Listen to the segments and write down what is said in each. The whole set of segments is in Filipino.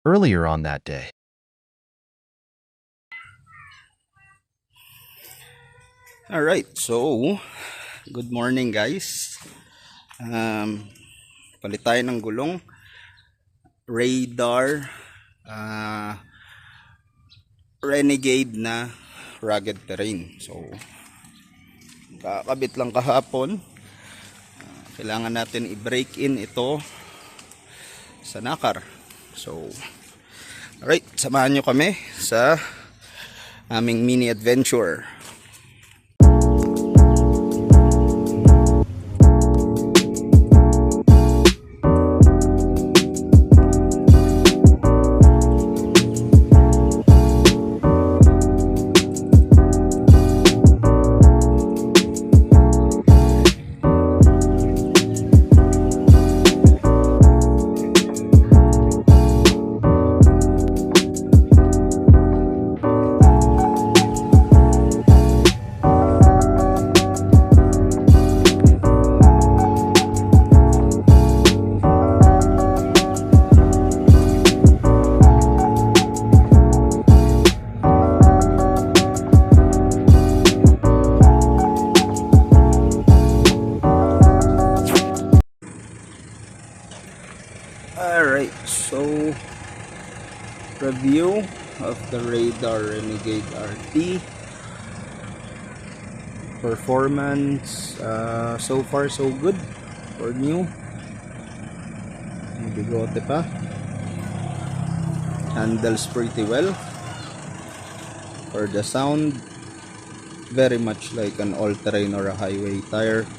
earlier on that day. Alright, so good morning guys. Palit tayo ng gulong. Radar Renegade na rugged terrain. So kakabit lang kahapon. Kailangan natin i-break in ito sa nakar. So alright, samahan nyo kami sa aming mini adventure. Alright, so review of the Radar Renegade RT performance. So far so good for new. May bigote pa, handles pretty well. For the sound, very much like an all-terrain or a highway tire,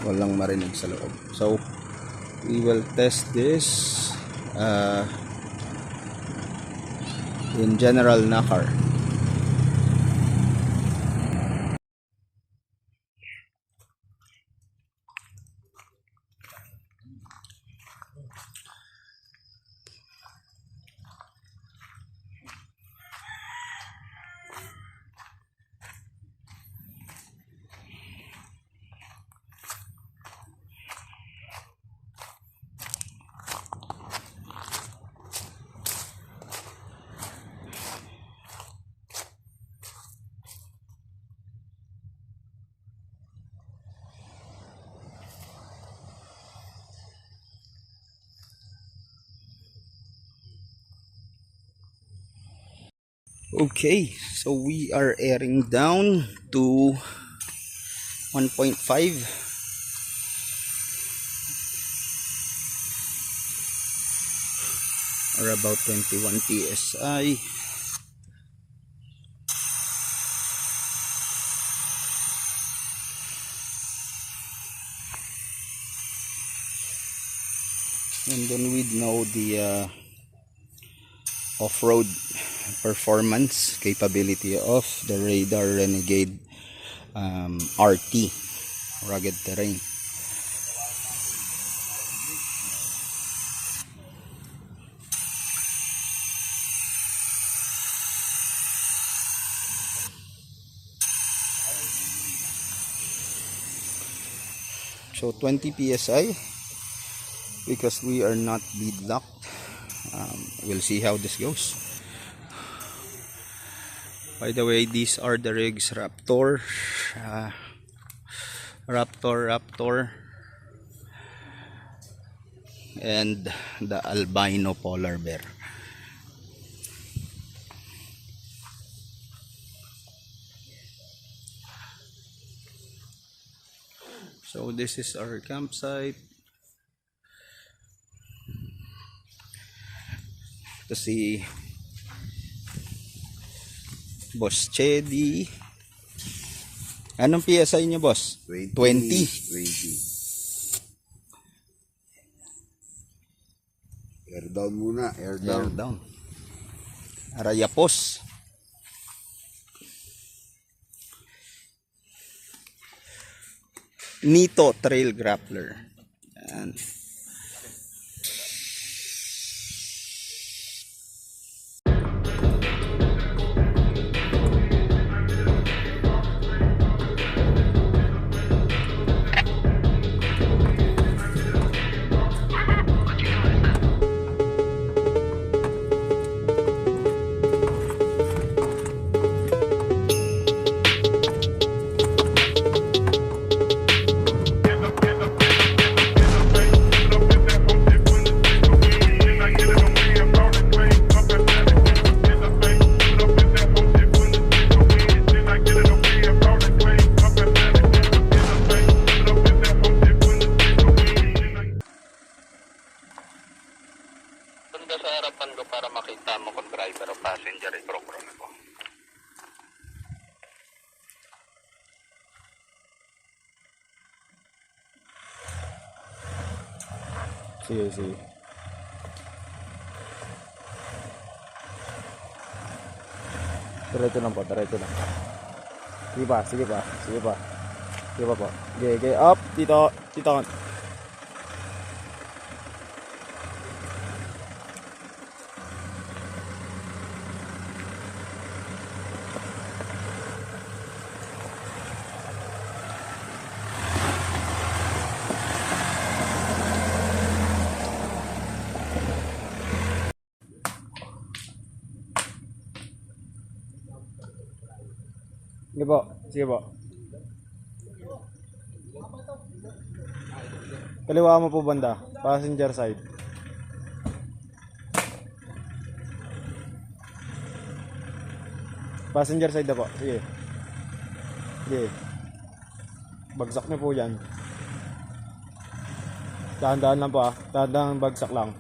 walang marinig sa loob. So we will test this in general nakar. Okay, so we are airing down to 1.5. or about 21 psi. And then we know the off-road performance capability of the Radar Renegade RT rugged terrain. So 20 psi because we are not lead locked. We'll see how this goes. By the way, these are the rigs Raptor, Raptor, and the albino polar bear. So this is our campsite. To see Boss Chedi. Anong PSI niyo, boss? 20. 20. Air down muna, air Air down. down. Arayapos. Nito Trail Grappler. Yan. Sige, sige. Diretso lang po, diretso lang. Sige pa, sige pa, sige pa. Sige pa po. Okay, okay. Up, dito, dito. Sige po, sige po. Kaliwa mo po banda, passenger side. Passenger side na po, sige. Sige. Bagsak niyo po yan. Dahan-dahan lang po ah, dahan-dahan bagsak lang.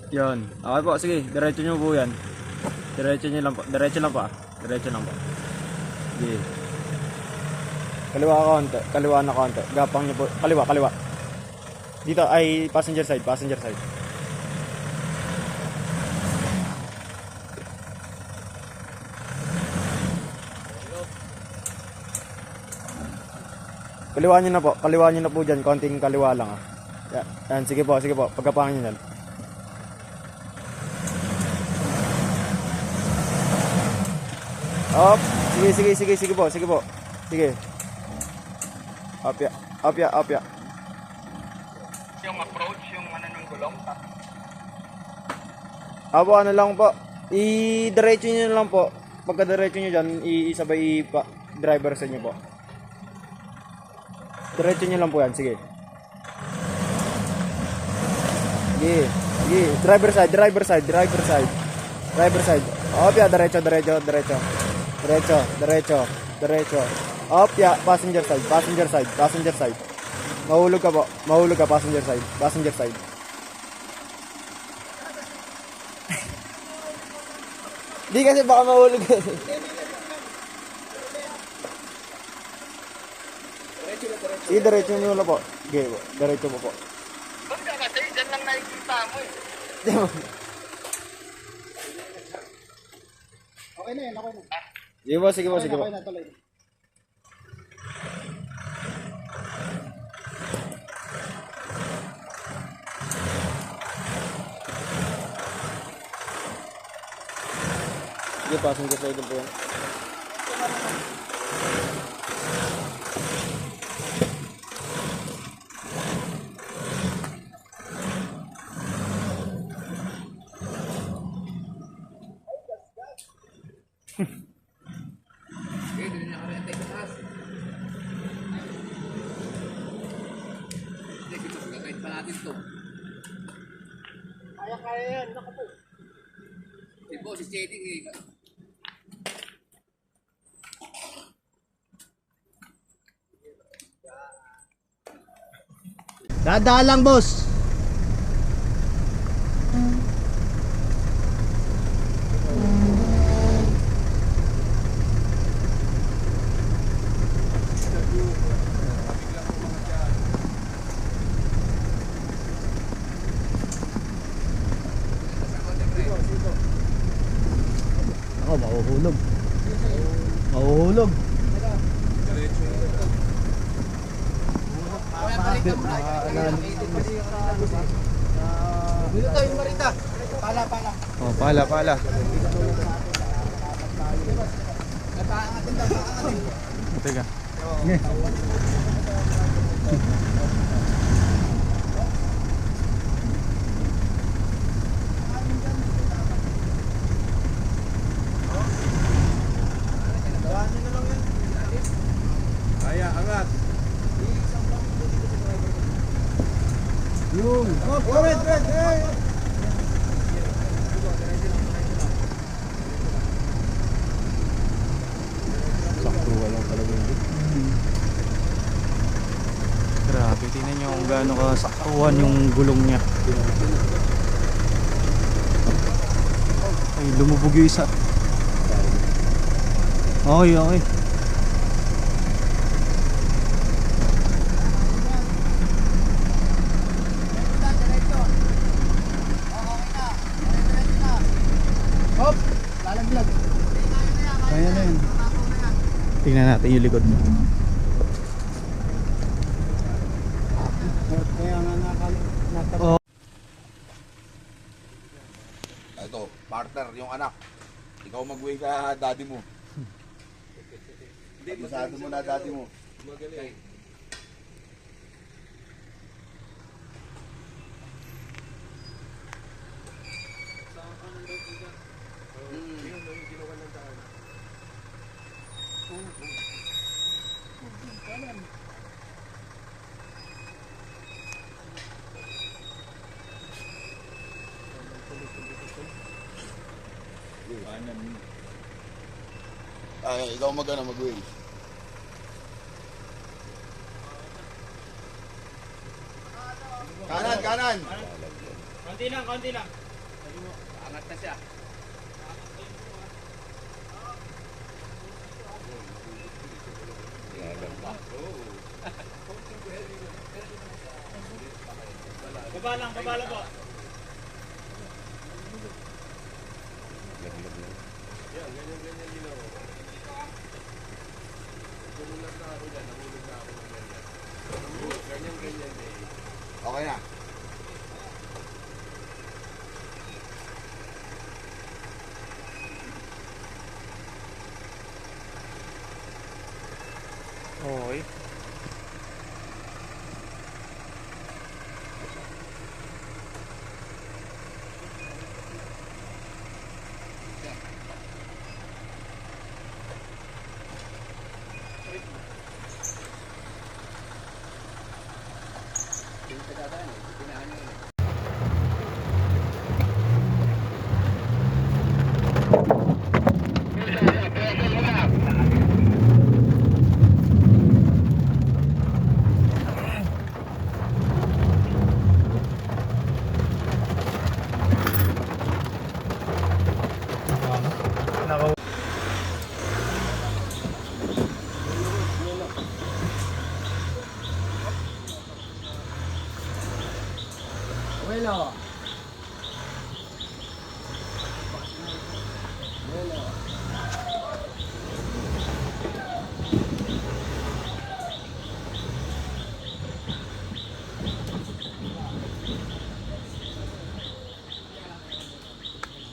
Yan. Okay po, sige. Diretso nyo po yan. Diretso nyo lang po. Diretso lang po ah. Diretso lang po. Sige. Kaliwa ka konti. Kaliwa na konti. Gapang nyo po. Kaliwa, kaliwa. Dito ay passenger side. Passenger side. Kaliwa nyo na po. Kaliwa nyo na po dyan. Konting kaliwa lang ah. Yan. Sige po. Sige po. Pagkapangan nyo yan. Up. Sige, sige, sige, sige po, sige po. Sige. Up ya, up ya, up ya. Yung approach, yung ano ng gulong. Apo, ano lang po. I-diretso nyo lang po. Pagka diretso nyo dyan, isabay pa driver sa inyo po. Diretso nyo lang po yan, sige. Sige, sige. Driver side, driver side, driver side. Driver side. Up ya, diretso, diretso, diretso. Diretso, diretso, diretso. Up, ya, passenger side, passenger side, passenger side. Mahulog ka po, mahulog ka, passenger side, passenger side. Di kasi baka mahulog ka. Sige, diretso nyo lang po. Okay po, diretso po po. Doon ka kasi, dyan lang nakikita mo eh. Okay na yan, okay na. Sige po, sige po, sige po. Okay na, tuloy. Sige, passenger side po yan. Kaya yan, naku po. Si Boss, si Cheding eh. Dadaan lang, boss. Ako, mahuhulog. Mahuhulog. Minuto yung marita. Pala, pala. Oh, pala, pala. Teka. Kaya, angat. Yung. Oh, wait. Hey. Sakto lang talaga yun. Grabe, tingnan nyo kung gaano kasaktuhan yung gulong niya. Ay, lumubog yung isa. Okay, okay. Kaya na yun. Tingnan natin yung likod mo. Kaya nga nakatapos. Oh. Ito, partner, yung anak. Ikaw mag-weigh ka daddy mo. Hindi, masado mo na daddy mo. Magaling. Ay, ikaw mag-weigh. Kanan, kanan. Konti lang, konti lang. Angat na siya. Baba lang po. Okay na. Okay. Bueno.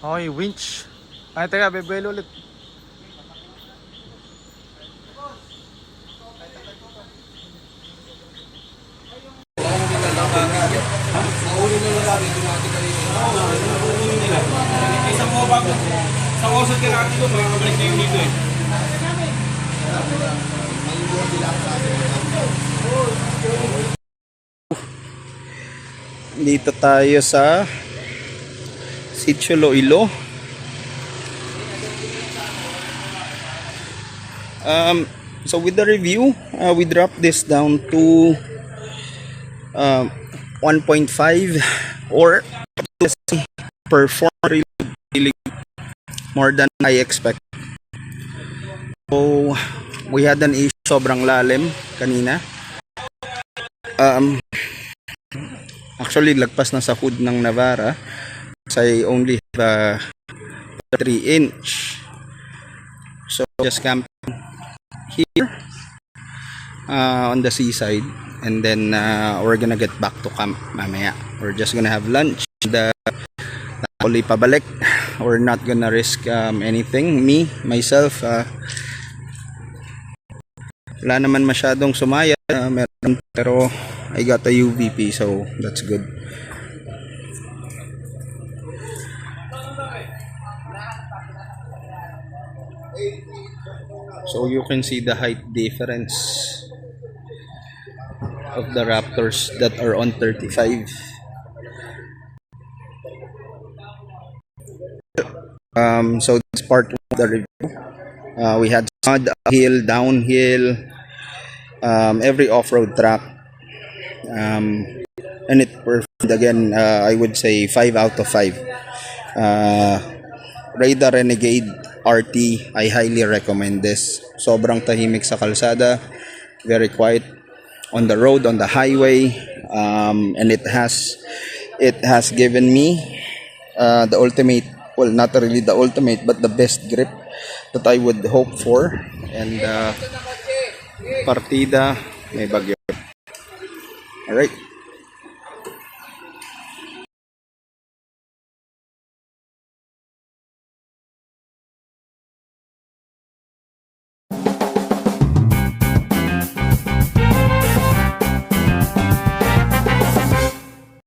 Okay, winch. Ay, teka, bebuelo ulit. Sa usod ka natin ito, baka kabalik na yung dito eh. Dito tayo sa Sitio Iloilo. So with the review, we dropped this down to 1.5 or perform really more than I expect. So we had an issue, sobrang lalim kanina. Actually lagpas na sa hood ng Navara. So I only have 3-inch. So just camping here on the seaside, and then we're gonna get back to camp mamaya. We're just gonna have lunch. Uli pabalik. We're not gonna risk anything. Me, myself, wala naman masyadong sumaya. Meron, pero I got a UVP, so that's good. So you can see the height difference of the Raptors that are on 35. So this part of the review. We had mud, uphill, downhill, every off-road track, and it performed again. I would say 5 out of 5. Radar Renegade RT, I highly recommend this. Sobrang tahimik sa kalsada, very quiet on the road, on the highway, and it has given me the ultimate well, not really the ultimate, but the best grip that I would hope for. And partida, may bagyo. Alright.